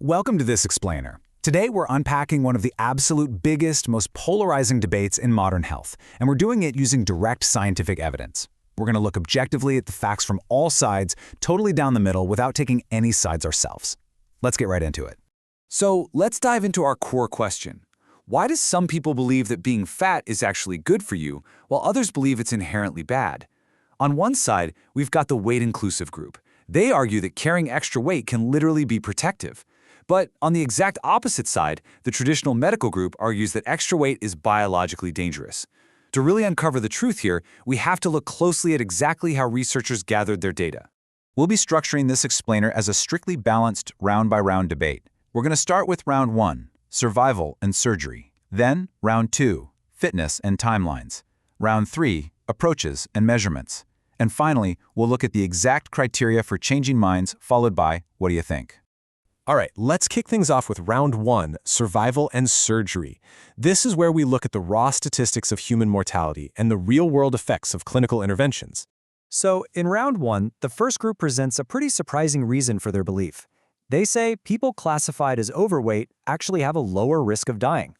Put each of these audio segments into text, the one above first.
Welcome to this explainer. Today we're unpacking one of the absolute biggest, most polarizing debates in modern health, and we're doing it using direct scientific evidence. We're going to look objectively at the facts from all sides, totally down the middle, without taking any sides ourselves. Let's get right into it. So let's dive into our core question. Why do some people believe that being fat is actually good for you, while others believe it's inherently bad? On one side, we've got the weight-inclusive group. They argue that carrying extra weight can literally be protective. But on the exact opposite side, the traditional medical group argues that extra weight is biologically dangerous. To really uncover the truth here, we have to look closely at exactly how researchers gathered their data. We'll be structuring this explainer as a strictly balanced round-by-round debate. We're going to start with round 1, survival and surgery. Then, round 2, fitness and timelines. Round 3, approaches and measurements. And finally, we'll look at the exact criteria for changing minds, followed by, what do you think? All right, let's kick things off with round 1, survival and surgery. This is where we look at the raw statistics of human mortality and the real-world effects of clinical interventions. So, in round 1, the first group presents a pretty surprising reason for their belief. They say people classified as overweight actually have a lower risk of dying.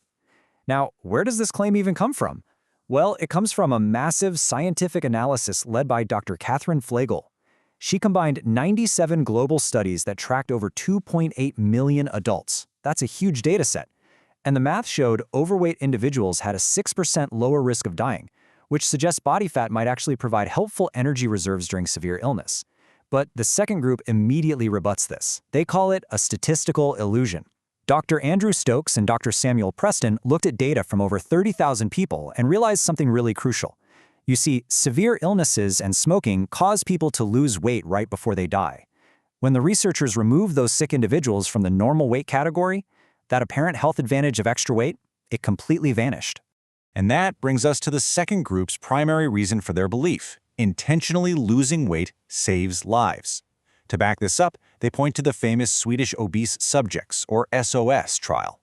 Now, where does this claim even come from? Well, it comes from a massive scientific analysis led by Dr. Katherine Flegel. She combined 97 global studies that tracked over 2.8 million adults. That's a huge data set. And the math showed overweight individuals had a 6% lower risk of dying, which suggests body fat might actually provide helpful energy reserves during severe illness. But the second group immediately rebuts this. They call it a statistical illusion. Dr. Andrew Stokes and Dr. Samuel Preston looked at data from over 30,000 people and realized something really crucial. You see, severe illnesses and smoking cause people to lose weight right before they die. When the researchers removed those sick individuals from the normal weight category, that apparent health advantage of extra weight, it completely vanished. And that brings us to the second group's primary reason for their belief. Intentionally losing weight saves lives. To back this up, they point to the famous Swedish obese subjects, or SOS, trial.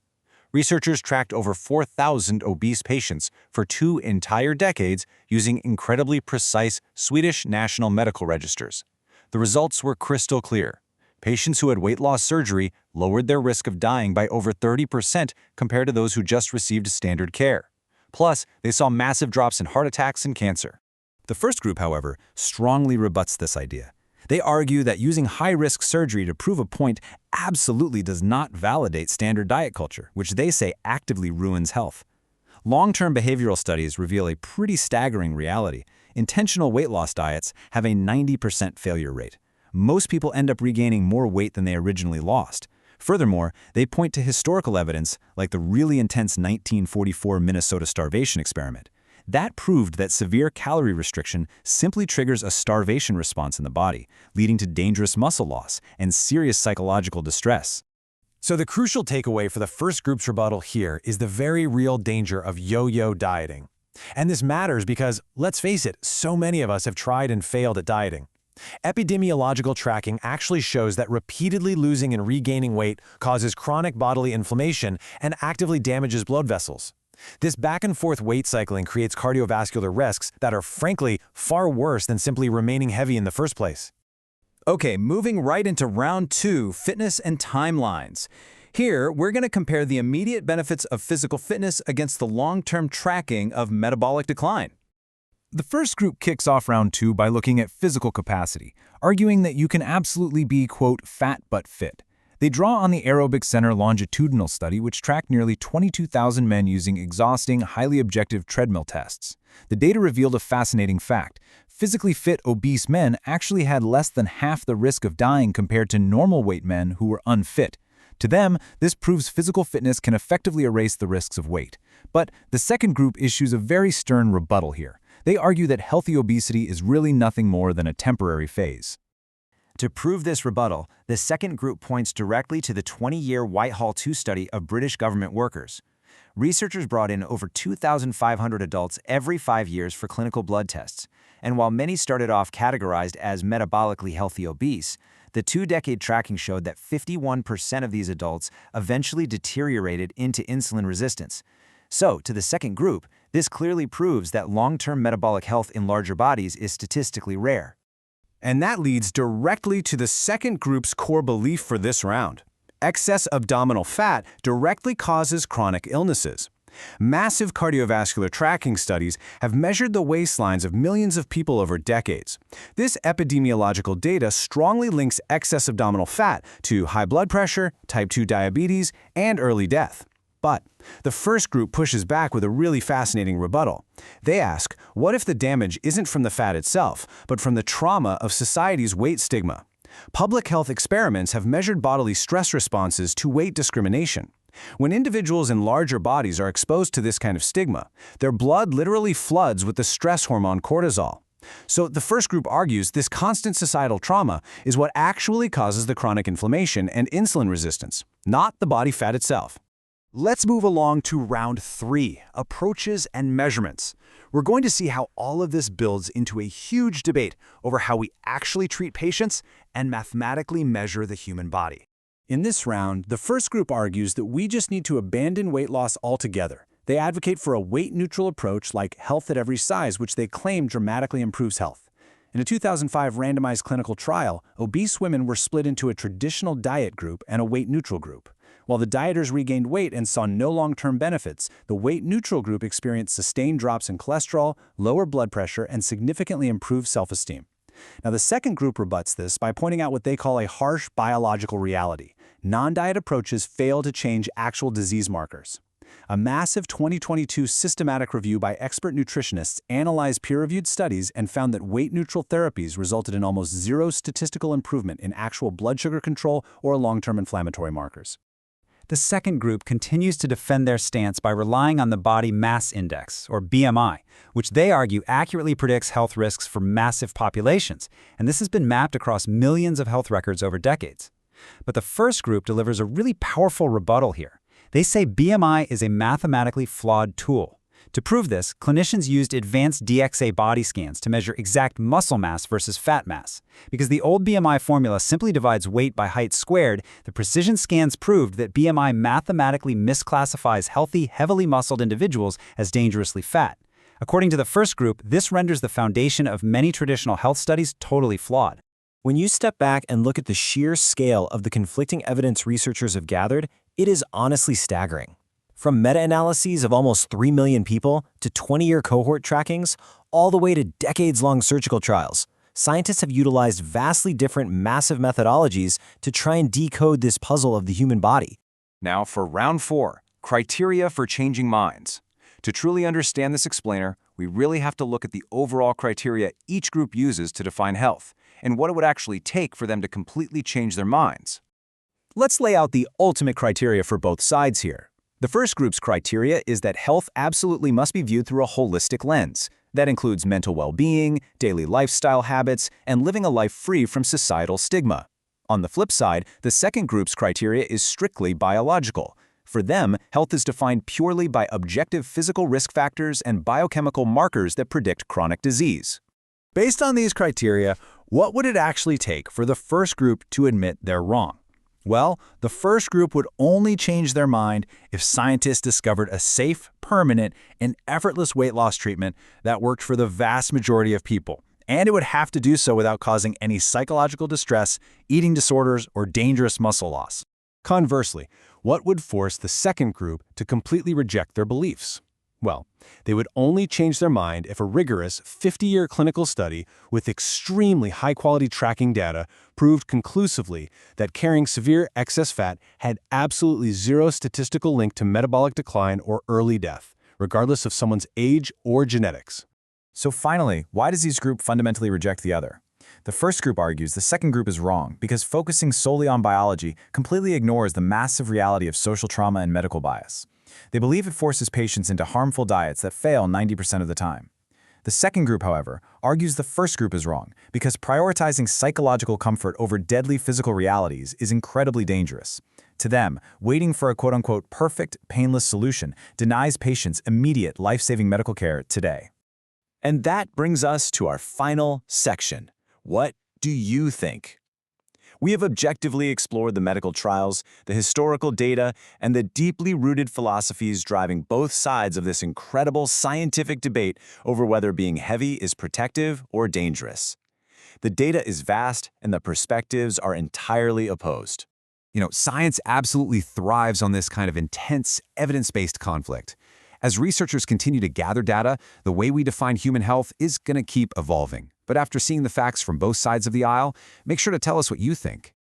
Researchers tracked over 4,000 obese patients for 2 entire decades using incredibly precise Swedish national medical registers. The results were crystal clear. Patients who had weight loss surgery lowered their risk of dying by over 30% compared to those who just received standard care. Plus, they saw massive drops in heart attacks and cancer. The first group, however, strongly rebuts this idea. They argue that using high-risk surgery to prove a point absolutely does not validate standard diet culture, which they say actively ruins health. Long-term behavioral studies reveal a pretty staggering reality. Intentional weight loss diets have a 90% failure rate. Most people end up regaining more weight than they originally lost. Furthermore, they point to historical evidence like the really intense 1944 Minnesota starvation experiment. That proved that severe calorie restriction simply triggers a starvation response in the body, leading to dangerous muscle loss and serious psychological distress. So the crucial takeaway for the first group's rebuttal here is the very real danger of yo-yo dieting. And this matters because, let's face it, so many of us have tried and failed at dieting. Epidemiological tracking actually shows that repeatedly losing and regaining weight causes chronic bodily inflammation and actively damages blood vessels. This back-and-forth weight cycling creates cardiovascular risks that are, frankly, far worse than simply remaining heavy in the first place. Okay, moving right into round 2, fitness and timelines. Here, we're going to compare the immediate benefits of physical fitness against the long-term tracking of metabolic decline. The first group kicks off round 2 by looking at physical capacity, arguing that you can absolutely be, quote, fat but fit. They draw on the Aerobic Center longitudinal study, which tracked nearly 22,000 men using exhausting, highly objective treadmill tests. The data revealed a fascinating fact. Physically fit, obese men actually had less than half the risk of dying compared to normal weight men who were unfit. To them, this proves physical fitness can effectively erase the risks of weight. But the second group issues a very stern rebuttal here. They argue that healthy obesity is really nothing more than a temporary phase. To prove this rebuttal, the second group points directly to the 20-year Whitehall II study of British government workers. Researchers brought in over 2,500 adults every 5 years for clinical blood tests, and while many started off categorized as metabolically healthy obese, the 2-decade tracking showed that 51% of these adults eventually deteriorated into insulin resistance. So, to the second group, this clearly proves that long-term metabolic health in larger bodies is statistically rare. And that leads directly to the second group's core belief for this round. Excess abdominal fat directly causes chronic illnesses. Massive cardiovascular tracking studies have measured the waistlines of millions of people over decades. This epidemiological data strongly links excess abdominal fat to high blood pressure, type 2 diabetes, and early death. But the first group pushes back with a really fascinating rebuttal. They ask, what if the damage isn't from the fat itself, but from the trauma of society's weight stigma? Public health experiments have measured bodily stress responses to weight discrimination. When individuals in larger bodies are exposed to this kind of stigma, their blood literally floods with the stress hormone cortisol. So the first group argues this constant societal trauma is what actually causes the chronic inflammation and insulin resistance, not the body fat itself. Let's move along to round 3, approaches and measurements. We're going to see how all of this builds into a huge debate over how we actually treat patients and mathematically measure the human body. In this round, the first group argues that we just need to abandon weight loss altogether. They advocate for a weight-neutral approach like health at every size, which they claim dramatically improves health. In a 2005 randomized clinical trial, obese women were split into a traditional diet group and a weight-neutral group. While the dieters regained weight and saw no long-term benefits, the weight-neutral group experienced sustained drops in cholesterol, lower blood pressure, and significantly improved self-esteem. Now, the second group rebuts this by pointing out what they call a harsh biological reality. Non-diet approaches fail to change actual disease markers. A massive 2022 systematic review by expert nutritionists analyzed peer-reviewed studies and found that weight-neutral therapies resulted in almost zero statistical improvement in actual blood sugar control or long-term inflammatory markers. The second group continues to defend their stance by relying on the body mass index, or BMI, which they argue accurately predicts health risks for massive populations, and this has been mapped across millions of health records over decades. But the first group delivers a really powerful rebuttal here. They say BMI is a mathematically flawed tool. To prove this, clinicians used advanced DXA body scans to measure exact muscle mass versus fat mass. Because the old BMI formula simply divides weight by height squared, the precision scans proved that BMI mathematically misclassifies healthy, heavily muscled individuals as dangerously fat. According to the first group, this renders the foundation of many traditional health studies totally flawed. When you step back and look at the sheer scale of the conflicting evidence researchers have gathered, it is honestly staggering. From meta-analyses of almost 3 million people to 20-year cohort trackings, all the way to decades-long surgical trials, scientists have utilized vastly different massive methodologies to try and decode this puzzle of the human body. Now for round 4, criteria for changing minds. To truly understand this explainer, we really have to look at the overall criteria each group uses to define health, and what it would actually take for them to completely change their minds. Let's lay out the ultimate criteria for both sides here. The first group's criteria is that health absolutely must be viewed through a holistic lens. That includes mental well-being, daily lifestyle habits, and living a life free from societal stigma. On the flip side, the second group's criteria is strictly biological. For them, health is defined purely by objective physical risk factors and biochemical markers that predict chronic disease. Based on these criteria, what would it actually take for the first group to admit they're wrong? Well, the first group would only change their mind if scientists discovered a safe, permanent, and effortless weight loss treatment that worked for the vast majority of people. And it would have to do so without causing any psychological distress, eating disorders, or dangerous muscle loss. Conversely, what would force the second group to completely reject their beliefs? Well, they would only change their mind if a rigorous 50-year clinical study with extremely high-quality tracking data proved conclusively that carrying severe excess fat had absolutely zero statistical link to metabolic decline or early death, regardless of someone's age or genetics. So finally, why does each group fundamentally reject the other? The first group argues the second group is wrong because focusing solely on biology completely ignores the massive reality of social trauma and medical bias. They believe it forces patients into harmful diets that fail 90% of the time. The second group, however, argues the first group is wrong because prioritizing psychological comfort over deadly physical realities is incredibly dangerous. To them, waiting for a quote-unquote perfect, painless solution denies patients immediate life-saving medical care today. And that brings us to our final section. What do you think? We have objectively explored the medical trials, the historical data, and the deeply rooted philosophies driving both sides of this incredible scientific debate over whether being heavy is protective or dangerous. The data is vast, and the perspectives are entirely opposed. Science absolutely thrives on this kind of intense, evidence-based conflict. As researchers continue to gather data, the way we define human health is going to keep evolving. But after seeing the facts from both sides of the aisle, make sure to tell us what you think.